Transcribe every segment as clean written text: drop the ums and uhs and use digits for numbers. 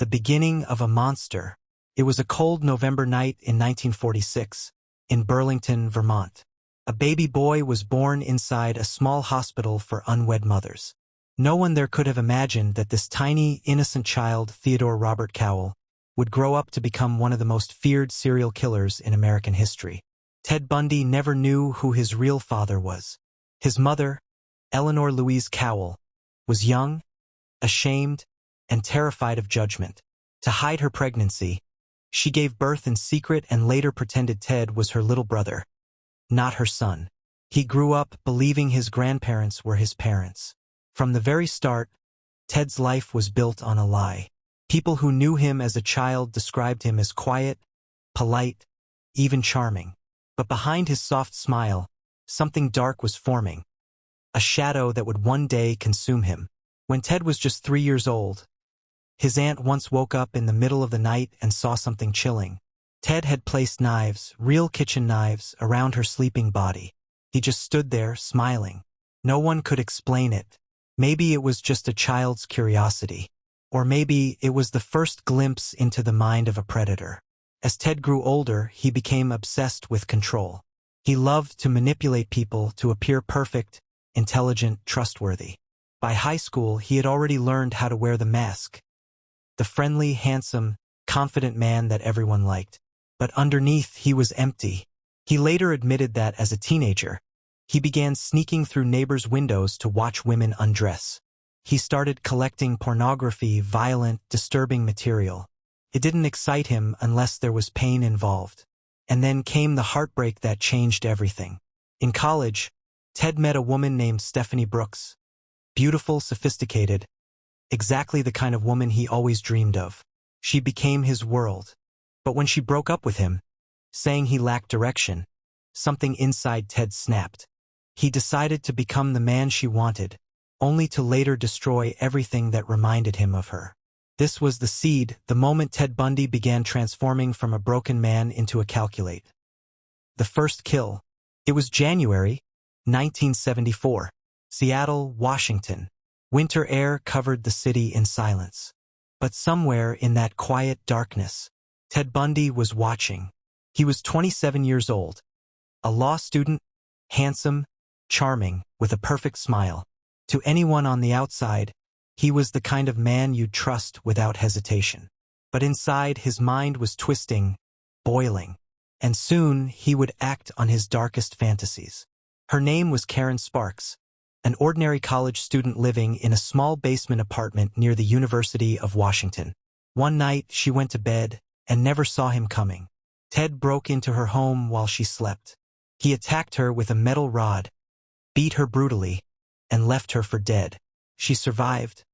The beginning of a monster. It was a cold November night in 1946, in Burlington, Vermont. A baby boy was born inside a small hospital for unwed mothers. No one there could have imagined that this tiny, innocent child, Theodore Robert Cowell, would grow up to become one of the most feared serial killers in American history. Ted Bundy never knew who his real father was. His mother, Eleanor Louise Cowell, was young, ashamed, and terrified of judgment. To hide her pregnancy, she gave birth in secret and later pretended Ted was her little brother, not her son. He grew up believing his grandparents were his parents. From the very start, Ted's life was built on a lie. People who knew him as a child described him as quiet, polite, even charming. But behind his soft smile, something dark was forming, a shadow that would one day consume him. When Ted was just 3 years old, his aunt once woke up in the middle of the night and saw something chilling. Ted had placed knives, real kitchen knives, around her sleeping body. He just stood there, smiling. No one could explain it. Maybe it was just a child's curiosity. Or maybe it was the first glimpse into the mind of a predator. As Ted grew older, he became obsessed with control. He loved to manipulate people to appear perfect, intelligent, trustworthy. By high school, he had already learned how to wear the mask. The friendly, handsome, confident man that everyone liked. But underneath, he was empty. He later admitted that as a teenager, he began sneaking through neighbors' windows to watch women undress. He started collecting pornography, violent, disturbing material. It didn't excite him unless there was pain involved. And then came the heartbreak that changed everything. In college, Ted met a woman named Stephanie Brooks. Beautiful, sophisticated, exactly the kind of woman he always dreamed of. She became his world. But when she broke up with him, saying he lacked direction, something inside Ted snapped. He decided to become the man she wanted, only to later destroy everything that reminded him of her. This was the seed, the moment Ted Bundy began transforming from a broken man into a calculate. The first kill. It was January 1974. Seattle, Washington. Winter air covered the city in silence. But somewhere in that quiet darkness, Ted Bundy was watching. He was 27 years old, a law student, handsome, charming, with a perfect smile. To anyone on the outside, he was the kind of man you'd trust without hesitation. But inside, his mind was twisting, boiling, and soon he would act on his darkest fantasies. Her name was Karen Sparks, an ordinary college student living in a small basement apartment near the University of Washington. One night, she went to bed and never saw him coming. Ted broke into her home while she slept. He attacked her with a metal rod, beat her brutally, and left her for dead. She survived,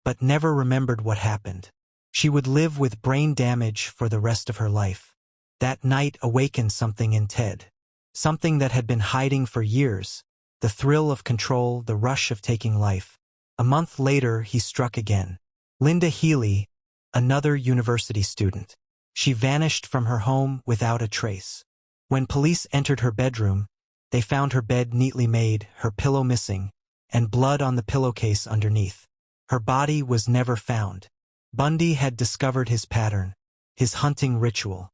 but never remembered what happened. She would live with brain damage for the rest of her life. That night awakened something in Ted. Something that had been hiding for years. The thrill of control, the rush of taking life. A month later, he struck again. Linda Healy, another university student. She vanished from her home without a trace. When police entered her bedroom, they found her bed neatly made, her pillow missing, and blood on the pillowcase underneath. Her body was never found. Bundy had discovered his pattern, his hunting ritual.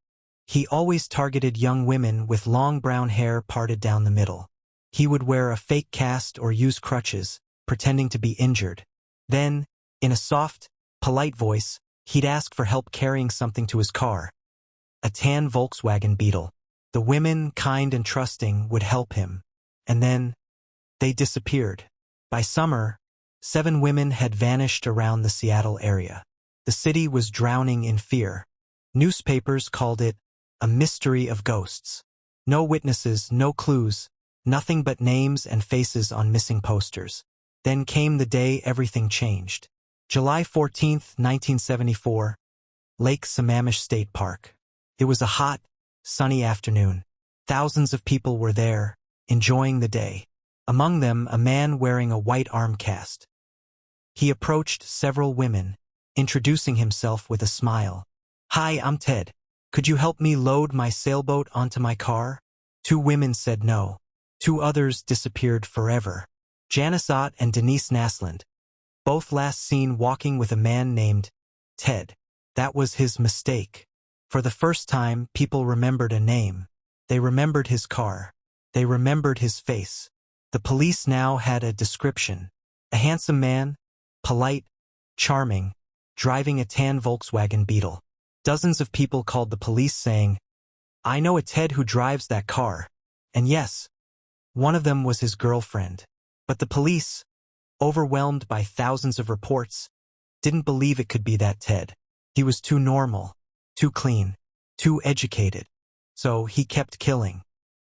He always targeted young women with long brown hair parted down the middle. He would wear a fake cast or use crutches, pretending to be injured. Then, in a soft, polite voice, he'd ask for help carrying something to his car. A tan Volkswagen Beetle. The women, kind and trusting, would help him. And then, they disappeared. By summer, 7 women had vanished around the Seattle area. The city was drowning in fear. Newspapers called it a mystery of ghosts. No witnesses, no clues, nothing but names and faces on missing posters. Then came the day everything changed. July 14, 1974, Lake Sammamish State Park. It was a hot, sunny afternoon. Thousands of people were there, enjoying the day. Among them, a man wearing a white arm cast. He approached several women, introducing himself with a smile. "Hi, I'm Ted. Could you help me load my sailboat onto my car?" 2 women said no. 2 others disappeared forever. Janice Ott and Denise Naslund, both last seen walking with a man named Ted. That was his mistake. For the first time, people remembered a name. They remembered his car. They remembered his face. The police now had a description. A handsome man, polite, charming, driving a tan Volkswagen Beetle. Dozens of people called the police saying, "I know a Ted who drives that car." And yes, one of them was his girlfriend. But the police, overwhelmed by thousands of reports, didn't believe it could be that Ted. He was too normal, too clean, too educated. So he kept killing.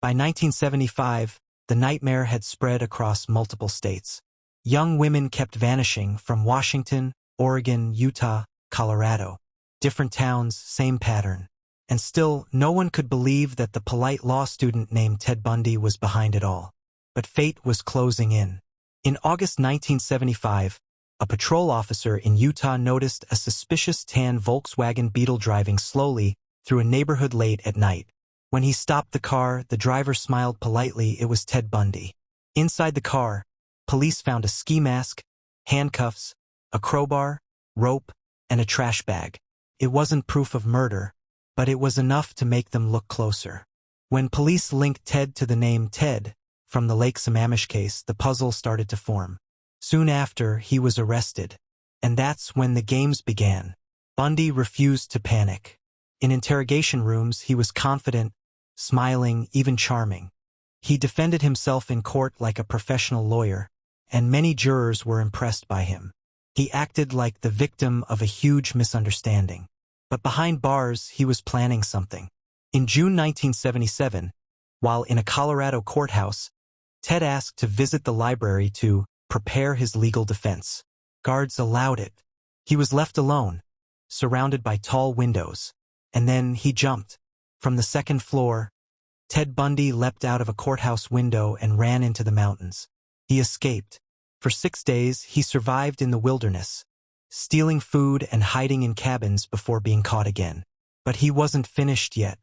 By 1975, the nightmare had spread across multiple states. Young women kept vanishing from Washington, Oregon, Utah, Colorado. Different towns, same pattern. And still, no one could believe that the polite law student named Ted Bundy was behind it all. But fate was closing in. In August 1975, a patrol officer in Utah noticed a suspicious tan Volkswagen Beetle driving slowly through a neighborhood late at night. When he stopped the car, the driver smiled politely. It was Ted Bundy. Inside the car, police found a ski mask, handcuffs, a crowbar, rope, and a trash bag. It wasn't proof of murder, but it was enough to make them look closer. When police linked Ted to the name Ted from the Lake Sammamish case, the puzzle started to form. Soon after, he was arrested. And that's when the games began. Bundy refused to panic. In interrogation rooms, he was confident, smiling, even charming. He defended himself in court like a professional lawyer, and many jurors were impressed by him. He acted like the victim of a huge misunderstanding. But behind bars, he was planning something. In June 1977, while in a Colorado courthouse, Ted asked to visit the library to prepare his legal defense. Guards allowed it. He was left alone, surrounded by tall windows. And then he jumped. From the second floor, Ted Bundy leapt out of a courthouse window and ran into the mountains. He escaped. For 6 days, he survived in the wilderness, stealing food and hiding in cabins before being caught again. But he wasn't finished yet.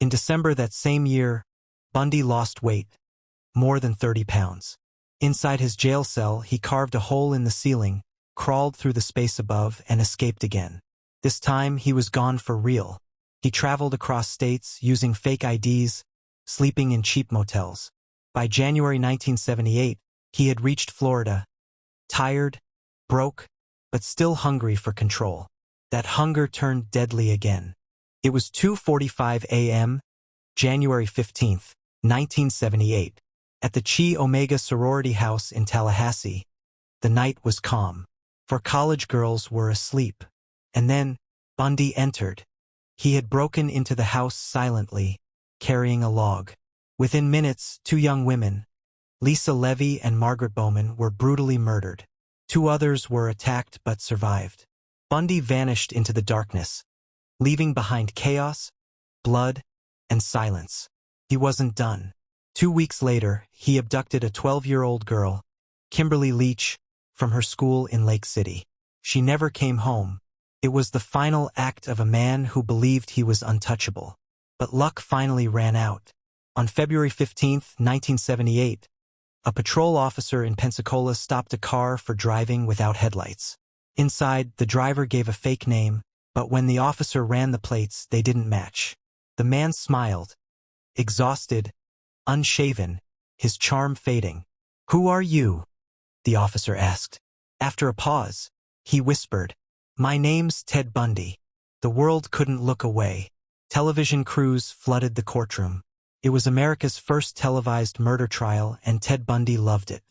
In December that same year, Bundy lost weight, more than 30 pounds. Inside his jail cell, he carved a hole in the ceiling, crawled through the space above, and escaped again. This time, he was gone for real. He traveled across states using fake IDs, sleeping in cheap motels. By January 1978, he had reached Florida, tired, broke, but still hungry for control. That hunger turned deadly again. It was 2:45 a.m., January 15, 1978. At the Chi Omega sorority house in Tallahassee, the night was calm, for college girls were asleep. And then, Bundy entered. He had broken into the house silently, carrying a log. Within minutes, 2 young women, Lisa Levy and Margaret Bowman, were brutally murdered. 2 others were attacked but survived. Bundy vanished into the darkness, leaving behind chaos, blood, and silence. He wasn't done. 2 weeks later, he abducted a 12-year-old girl, Kimberly Leach, from her school in Lake City. She never came home. It was the final act of a man who believed he was untouchable. But luck finally ran out. On February 15, 1978, a patrol officer in Pensacola stopped a car for driving without headlights. Inside, the driver gave a fake name, but when the officer ran the plates, they didn't match. The man smiled, exhausted, unshaven, his charm fading. "Who are you?" the officer asked. After a pause, he whispered, "My name's Ted Bundy." The world couldn't look away. Television crews flooded the courtroom. It was America's first televised murder trial, and Ted Bundy loved it.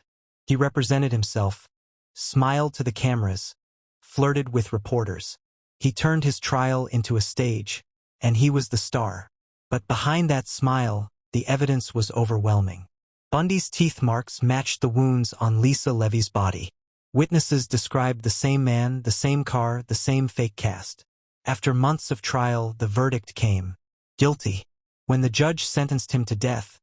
He represented himself, smiled to the cameras, flirted with reporters. He turned his trial into a stage, and he was the star. But behind that smile, the evidence was overwhelming. Bundy's teeth marks matched the wounds on Lisa Levy's body. Witnesses described the same man, the same car, the same fake cast. After months of trial, the verdict came: guilty. When the judge sentenced him to death,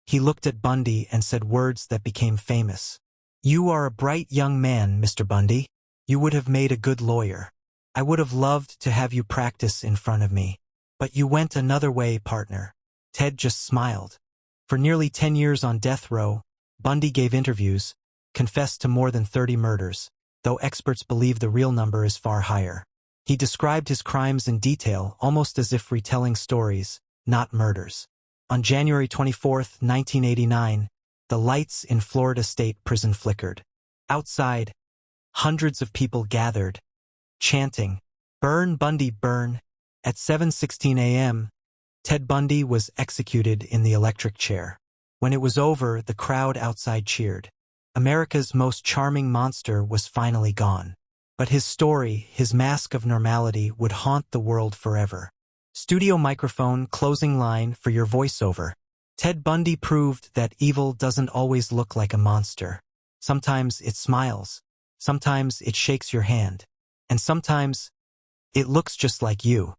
he looked at Bundy and said words that became famous. "You are a bright young man, Mr. Bundy. You would have made a good lawyer. I would have loved to have you practice in front of me. But you went another way, partner." Ted just smiled. For nearly 10 years on death row, Bundy gave interviews, confessed to more than 30 murders, though experts believe the real number is far higher. He described his crimes in detail, almost as if retelling stories, not murders. On January 24, 1989, the lights in Florida State Prison flickered. Outside, hundreds of people gathered, chanting, "Burn, Bundy, burn." At 7:16 a.m., Ted Bundy was executed in the electric chair. When it was over, the crowd outside cheered. America's most charming monster was finally gone. But his story, his mask of normality, would haunt the world forever. Studio microphone closing line for your voiceover. Ted Bundy proved that evil doesn't always look like a monster. Sometimes it smiles. Sometimes it shakes your hand. And sometimes it looks just like you.